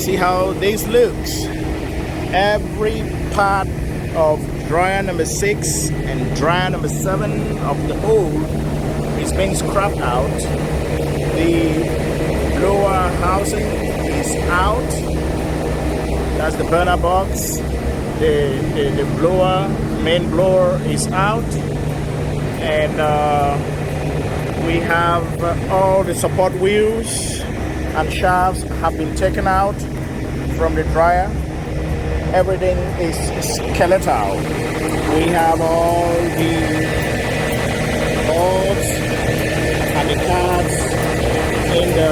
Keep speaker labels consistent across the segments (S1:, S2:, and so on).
S1: see how this looks. Every part of dryer number 6 and dryer number 7 of the old is being scrapped out. The blower housing is out. That's the burner box. The blower, main blower is out. And we have all the support wheels and shafts have been taken out from the dryer. Everything is skeletal. We have all the bolts and the cards in the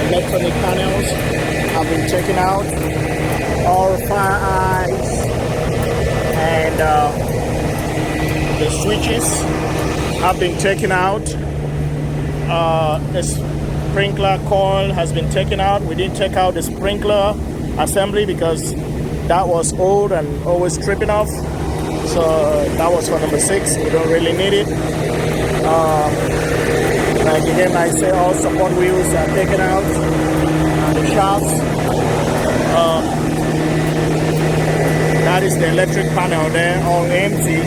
S1: electronic panels have been taken out. All fire eyes and the switches have been taken out. The sprinkler coil has been taken out. We didn't take out the sprinkler assembly because that was old and always tripping off. So that was for number 6. We don't really need it. Like again, I say all support wheels are taken out. And the shafts. That is the electric panel there, all empty.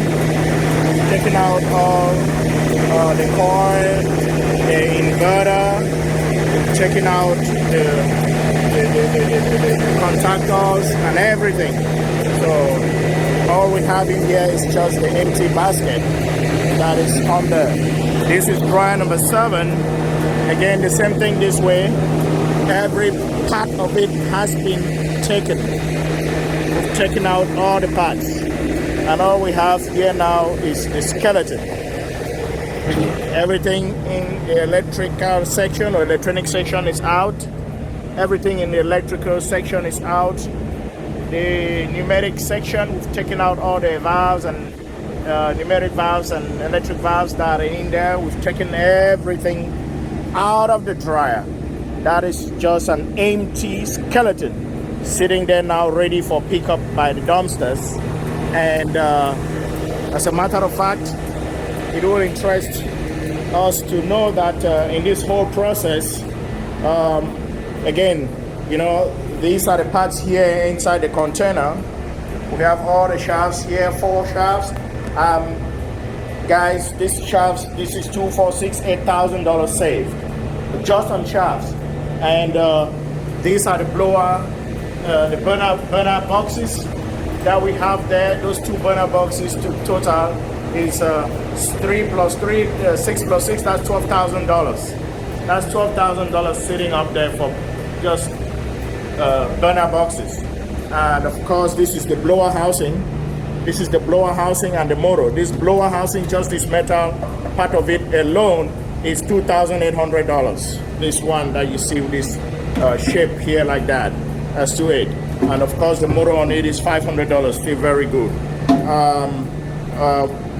S1: Taking out all the coil, the inverter, checking out the contactors and everything. So all we have in here is just the empty basket that is on there. This is dryer number 7. Again, the same thing this way. Every part of it has been taken. We've taken out all the parts. And all we have here now is the skeleton. Everything in the electrical section or electronic section is out. Everything in the electrical section is out. The pneumatic section, we've taken out all the valves and pneumatic valves and electric valves that are in there. We've taken everything out of the dryer. That is just an empty skeleton sitting there now ready for pickup by the dumpsters. And as a matter of fact, it will interest us to know that in this whole process, again, you know, these are the parts here inside the container. We have all the shafts here, 4 shafts. Guys, these shafts, this is $2, $4, $6, $8,000 saved just on shafts. And these are the blower, the burner boxes that we have there. Those 2 burner boxes to total is 3 plus 3, 6 plus 6, that's $12,000. That's $12,000 sitting up there for just burner boxes. And of course, this is the blower housing. This is the blower housing and the motor. This blower housing, just this metal part of it alone, is $2,800. This one that you see with this shape here like that, that's 2.8. And of course, the motor on it is $500. Still very good.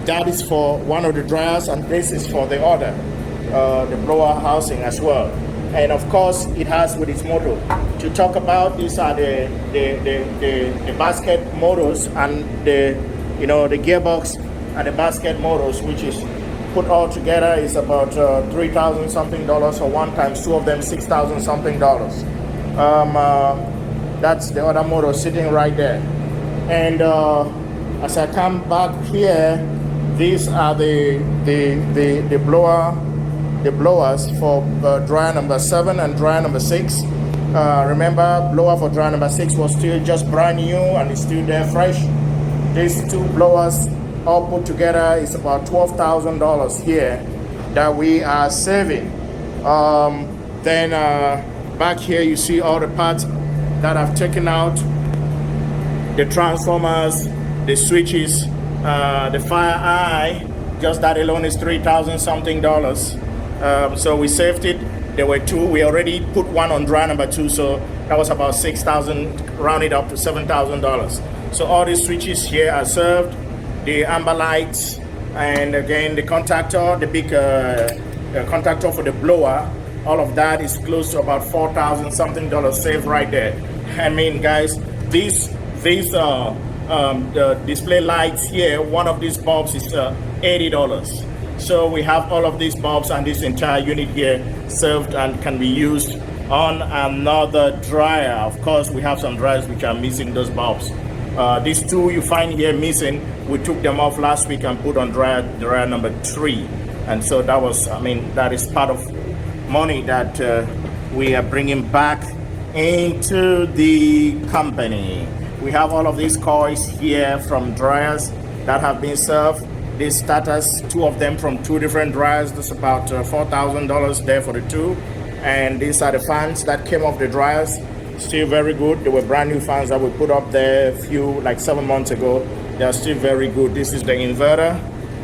S1: That is for one of the dryers, and this is for the other, the blower housing as well. And of course, it has with its motor. To talk about, these are the basket motors and the gearbox and the basket motors, which is put all together is about $3,000 something, or 1 times 2 of them $6,000 something. That's the other motor sitting right there. And as I come back here, these are the blowers for dryer number 7 and dryer number 6. Remember, blower for dryer number 6 was still just brand new and it's still there fresh. These 2 blowers all put together is about $12,000 here that we are saving. Then back here you see all the parts that I've taken out, the transformers, the switches, the fire eye. Just that alone is $3,000 something. So we saved it. There were 2. We already put 1 on dryer number 2, so that was about $6,000, rounded up to $7,000. So all these switches here are served. The amber lights, and again the contactor, the big contactor for the blower. All of that is close to about $4,000 something saved right there. I mean, guys, these the display lights here, one of these bulbs is $80. So we have all of these bulbs and this entire unit here served and can be used on another dryer. Of course, we have some dryers which are missing those bulbs. These two you find here missing, we took them off last week and put on dryer number 3. And so that was, I mean, that is part of money that we are bringing back into the company. We have all of these coils here from dryers that have been served. These starters, 2 of them from 2 different dryers. That's about $4,000 there for the 2. And these are the fans that came off the dryers. Still very good. They were brand new fans that we put up there like 7 months ago. They are still very good. This is the inverter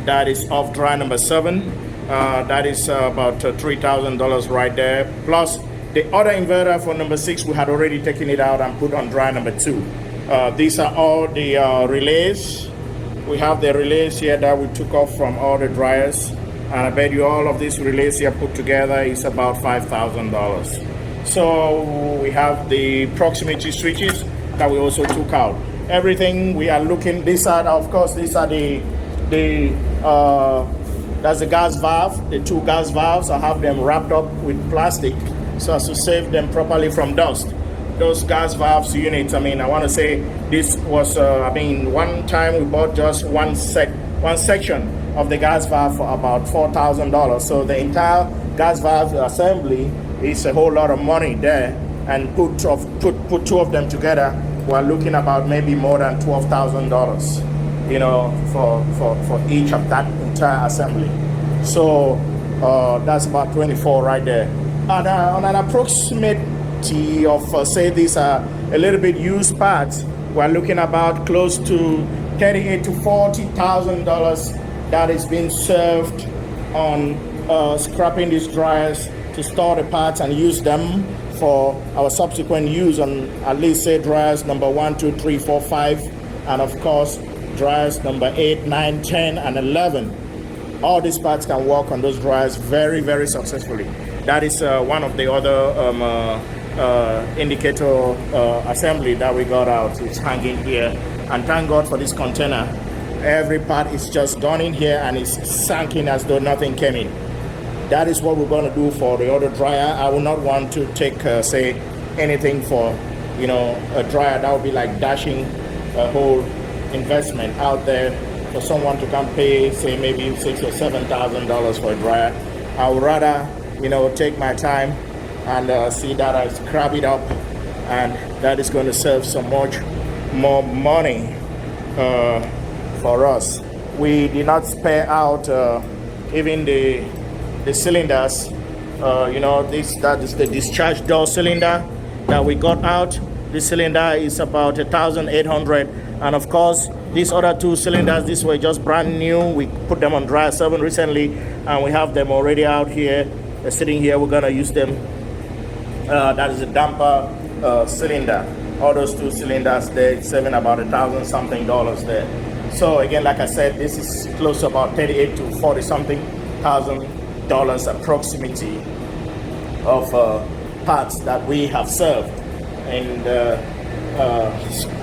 S1: that is off dryer number 7. That is about $3,000 right there. Plus the other inverter for number 6, we had already taken it out and put on dryer number 2. These are all the relays. We have the relays here that we took off from all the dryers. And I bet you all of these relays here put together is about $5,000. So we have the proximity switches that we also took out. Everything we are looking, these are, of course, these are that's the gas valve, the 2 gas valves. I have them wrapped up with plastic so as to save them properly from dust. Those gas valves units, I mean, I want to say this was, one time we bought just one section of the gas valve for about $4,000. So the entire gas valve assembly is a whole lot of money there, and put 2 of them together, we're looking about maybe more than $12,000, you know, for each of that entire assembly. So that's about 24 right there. And on an approximate of say these are a little bit used parts, we're looking about close to $38,000 to $40,000 that is being served on scrapping these dryers to store the parts and use them for our subsequent use on at least say dryers number 1, 2, 3, 4, 5, and of course dryers number 8, 9, 10, and 11. All these parts can work on those dryers very, very successfully. That is one of the other indicator assembly that we got out. It's hanging here, and thank God for this container. Every part is just gone in here and it's sunk in as though nothing came in. That is what we're going to do for the other dryer. I will not want to take say anything for, you know, a dryer. That would be like dashing a whole investment out there for someone to come pay say maybe $6,000 or $7,000 for a dryer. I would rather, you know, take my time and see that I scrap it up, and that is going to serve so much more money for us. We did not spare out even the cylinders. You know, that is the discharge door cylinder that we got out. This cylinder is about 1,800, and of course these other 2 cylinders, these were just brand new. We put them on dryer 7 recently, and we have them already out here. They're sitting here. We're gonna use them. That is a damper cylinder. All those 2 cylinders, they're saving about $1,000 something there. So again, like I said, this is close to about 38 to 40 something thousand dollars approximately of parts that we have served, and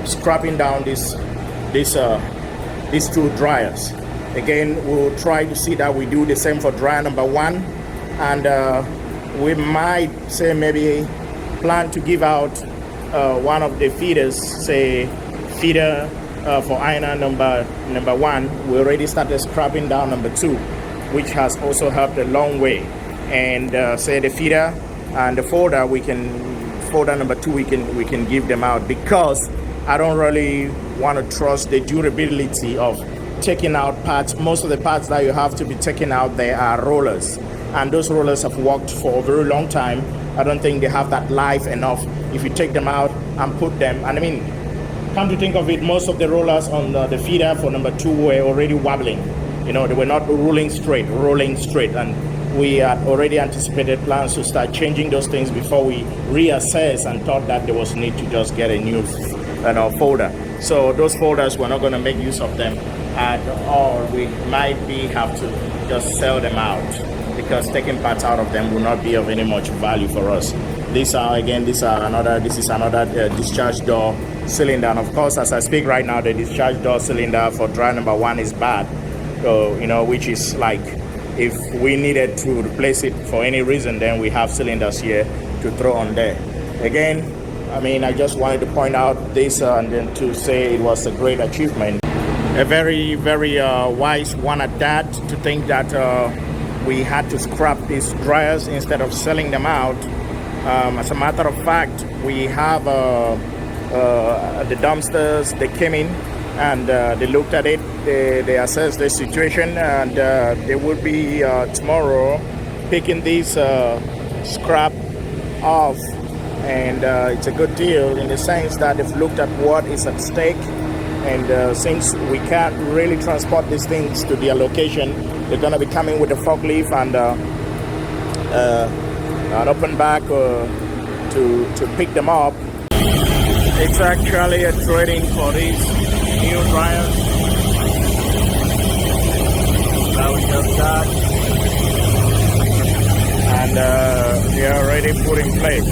S1: scrapping down these 2 dryers. Again, we'll try to see that we do the same for dryer number 1, and we might say maybe plan to give out one of the feeders, say feeder for ironer number 1. We already started scrapping down number 2, which has also helped a long way. And say the feeder and the folder, folder number 2, we can give them out, because I don't really want to trust the durability of taking out parts. Most of the parts that you have to be taken out there are rollers, and those rollers have worked for a very long time. I don't think they have that life enough if you take them out and put them. And I mean, come to think of it, most of the rollers on the feeder for number 2 were already wobbling. You know, they were not rolling straight, and we had already anticipated plans to start changing those things before we reassess, and thought that there was need to just get a new folder. So those folders, we're not going to make use of them at all. We might have to just sell them out, because taking parts out of them will not be of any much value for us. This is another discharge door cylinder, and of course, as I speak right now, the discharge door cylinder for dryer number 1 is bad. So, you know, which is like, if we needed to replace it for any reason, then we have cylinders here to throw on there. Again, I mean, I just wanted to point out this and then to say it was a great achievement. A very, very wise one at that, to think that we had to scrap these dryers instead of selling them out. As a matter of fact, we have the dumpsters. They came in and they looked at it, they assessed the situation, and they will be tomorrow picking these scrap off. And it's a good deal in the sense that they've looked at what is at stake, and since we can't really transport these things to their location, they're going to be coming with a forklift and an open back to pick them up. It's actually a trading for these new dryers that we just got, and they are already put in place.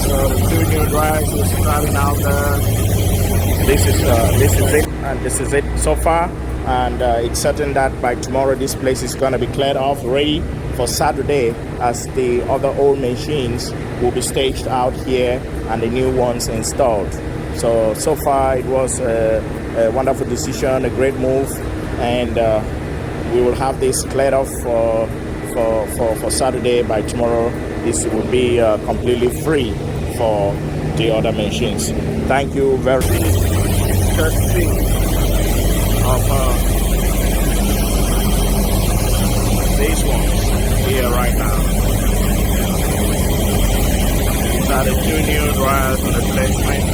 S1: So the two new dryers is traveling out there. This is it, and this is it so far. And it's certain that by tomorrow this place is going to be cleared off, ready for Saturday, as the other old machines will be staged out here and the new ones installed. So far it was a wonderful decision, a great move, and we will have this cleared off for Saturday. By tomorrow this will be completely free for the other machines. Thank you very much. Courtesy of these ones here right now. These are the two new dryers on the placement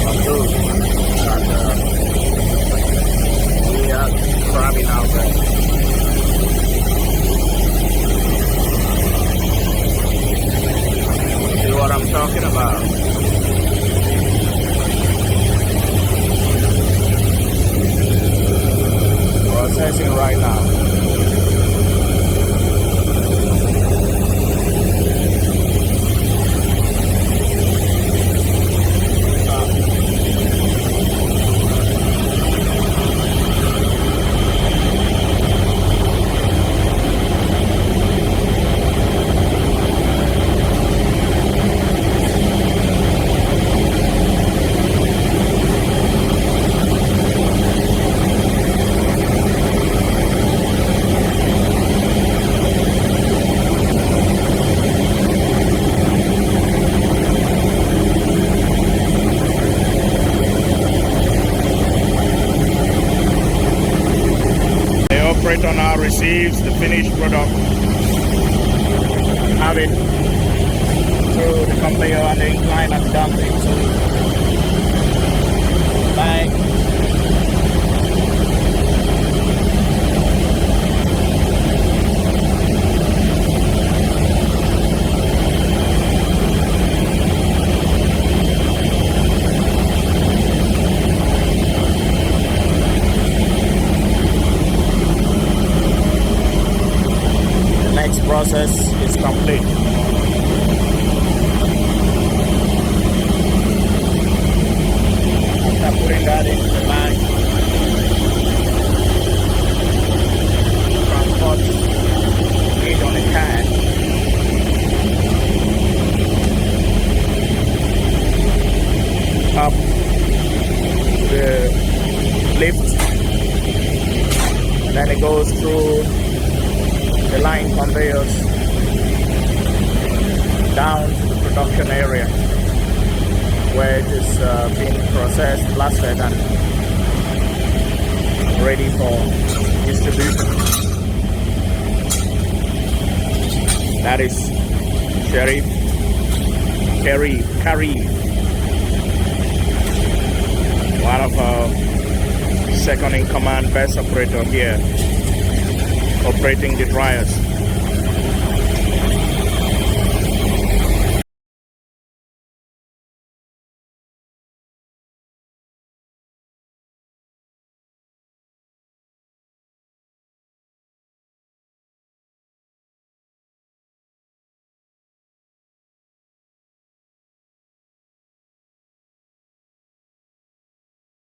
S1: of those, and we are grabbing out there. See what I'm talking about? Processing right now. Operator now receives the finished product, have it through the conveyor and the incline and dump it into the bag. Process is complete. After putting that into the bag, transport it on a can. Up the lift, then it goes through the line conveyors down to the production area where it is being processed, blasted, and ready for distribution. That is Sheriff Carey, one of our second in command best operator here, operating the dryers.